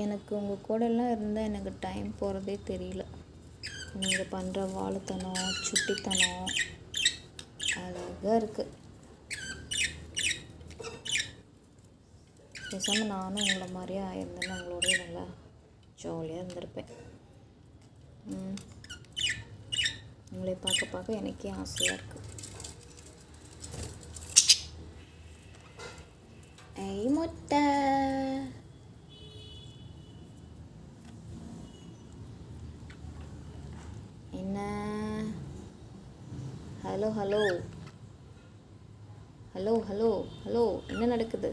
எனக்கு உங்கள் கூடலாம் இருந்தால் எனக்கு டைம் போகிறதே தெரியல. நீங்கள் பண்ணுற வாழுத்தனம், சுட்டித்தனம் அழகாக இருக்குது. பேசாமல் நானும் உங்களை மாதிரியே ஆயிருந்தேன்னு உங்களோடய நல்லா ஜாலியாக இருந்திருப்பேன். உங்களை பார்க்க பார்க்க எனக்கே ஆசையாக இருக்குது. ஐ முட்டை என்ன? Hello hello hello hello hello என்ன நடக்குது?